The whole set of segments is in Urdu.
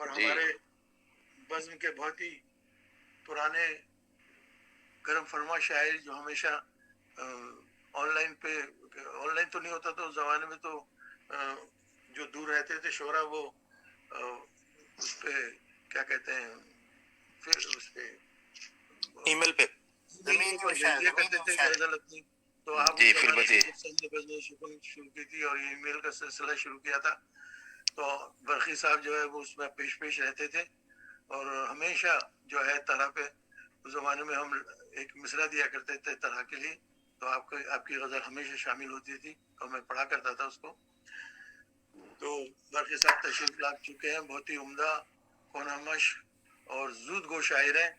اور ہمارے بزم کے بہت ہی پرانے کرم فرما شاعر جو ہمیشہ آن لائن تو نہیں ہوتا تھا اس زمانے میں، تو جو دور رہتے تھے شعرا وہ اس پہ کیا کہتے ہیں، پھر اس پہ ای میل پہ بھیجیا کرتے تھے غزل اپنی. تو آپ جی پھر بتائیے. شروع کی تھی اور ای میل کا سلسلہ شروع کیا تھا. تو برقی صاحب جو ہے وہ اس میں پیش رہتے تھے اور ہمیشہ جو ہے طرح پہ اس زمانے میں ہم ایک مصرع دیا کرتے تھے طرح کے لیے، تو آپ کی غزل ہمیشہ شامل ہوتی تھی اور میں پڑھا کرتا تھا اس کو. تو برقی صاحب تشریف لا چکے ہیں، بہت ہی عمدہ کونامش اور زود گو شاعر ہیں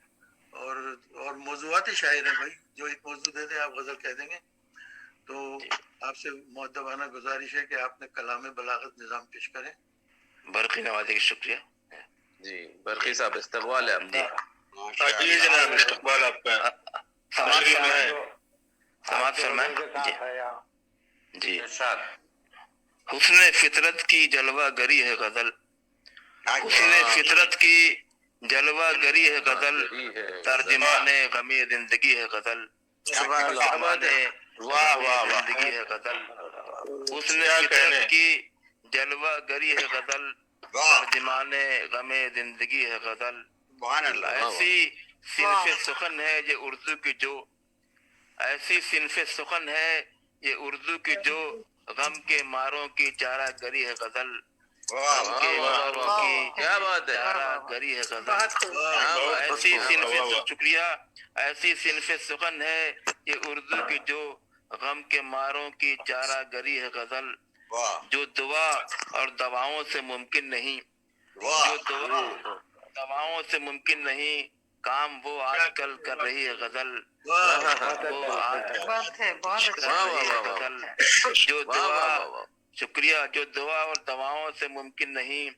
اور موضوعاتی شاعر ہیں. بھائی جو ایک موضوع دے دیں آپ غزل کہہ دیں گے. تو آپ سے مؤدبانہ گزارش ہے کہ آپ نے کلام بلاغت نظام پیش کریں. برقی نوازی کی شکریہ. جی برقی صاحب استقبال ہے آپ جی جی جناب استقبال آپ کا. سماعت فرمائیں. جی حسن فطرت کی جلوہ گری ہے غزل، حسن فطرت کی جلوہ گری ہے غزل، ترجمان غم زندگی ہے غزل، ترجمان زندگی ہے غزل. حسن فطرت کی جلوہ گری ہے غزل، ترجمان غم زندگی ہے غزل. ایسی صنف سخن ہے یہ اردو کی جو، ایسی صنف سخن ہے یہ اردو کی جو، غم کے ماروں کی چارہ گری ہے غزل، غم کے ماروں کی چارہ گری ہے غزل. ایسی صنف شکریہ، ایسی صنف سخن ہے یہ اردو کی جو، غم کے ماروں کی چارہ گری ہے غزل. جو دعا اور دواؤں سے ممکن نہیں، جو دعا دواؤں سے ممکن نہیں، کام وہ آج کل کر رہی ہے غزل. جو دعا شکریہ، جو دعا اور دواؤں سے ممکن نہیں،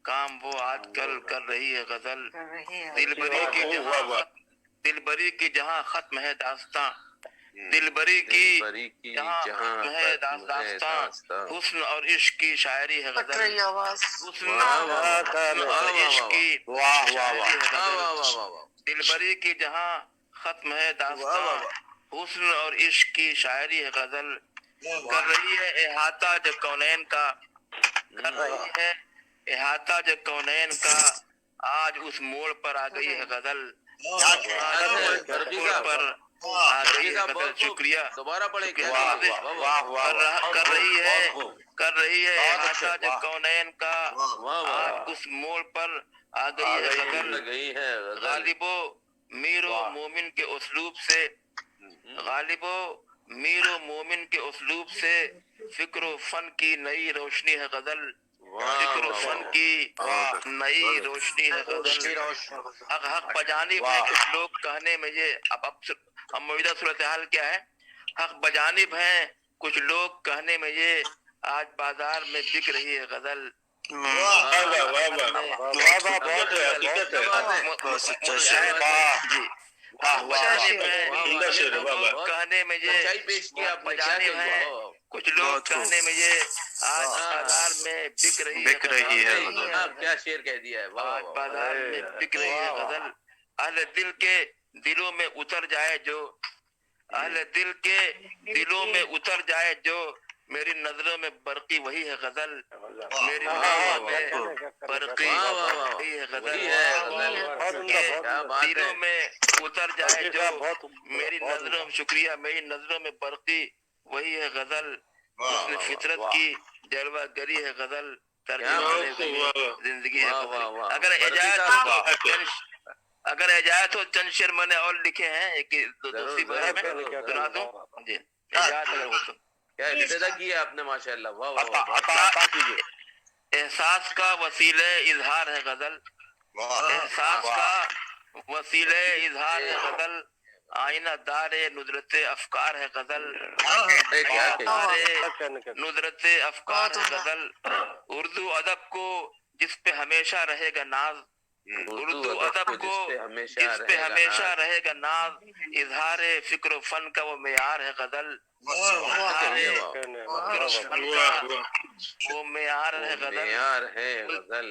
کام وہ آج کل کر رہی ہے غزل. دلبری کی جہاں ختم ہے داستاں، دلبری کی جہاں ختم ہے داستاں، حسن اور عشق کی شاعری ہے غزل. حسن اور عشق کی شاعری ہے غزل. دلبری کی جہاں ختم ہے داستاں، حسن اور عشق کی شاعری ہے غزل. کر رہی ہے احاطہ جو کونین کا، کر رہی ہے احاطہ جو کونین کا، آج اس موڑ پر آ گئی ہے غزل. پر آ گئی ہے غزل. شکریہ. دوبارہ پڑھیں. کر رہی ہے احاطہ جو کونین کا، آج اس موڑ پر آ گئی ہے غزل. غالب و میر و مومن کے اسلوب سے، غالب و میر و مومن کے اسلوب سے، فکر و فن کی نئی روشنی ہے غزل. فکر و فن کی نئی روشنی ہے غزل. حق بجانب ہے کچھ لوگ کہنے میں یہ، اب موجودہ صورتحال کیا ہے؟ حق بجانب ہیں کچھ لوگ کہنے میں یہ، آج بازار میں بک رہی ہے غزل. کہنے میں یہ بجانب ہیں کچھ لوگ کہنے میں یہ، آج بازار میں بک رہی ہے غزل. کیا شعر کہہ دیا ہے. بازار میں بک رہی ہے غزل. اہل دل کے دلوں میں اتر جائے جو، اہل دل کے دلوں میں اتر جائے جو، میری نظروں میں برقی وہی ہے غزل. میری نظروں میں برقی وہی ہے غزل. دلوں میں اتر جائے جو، میری نظروں میں شکریہ، میری نظروں میں برقی وہی ہے غزل. حسن فطرت کی جلوہ گری ہے غزل، ترجمان زندگی ہے غزل. اگر اجازت ہو چند شعر میں نے اور لکھے ہیں، ایک دوسری بارے میں سنا دوں. جی اجازت اگر ہو تو. کیا ابتدا کی ہے آپ نے ماشاءاللہ. واہ واہ. احساس کا وسیلہ اظہار ہے غزل، احساس کا وسیلہ اظہار ہے غزل، آئینہ دار ندرت افکار ہے غزل. ندرت افکار ہے غزل. اردو ادب کو جس پہ ہمیشہ رہے گا ناز، اردو ادب کو جس پہ ہمیشہ رہے گا ناز، اظہار فکر و فن کا وہ معیار ہے غزل. وہ معیار ہے غزل.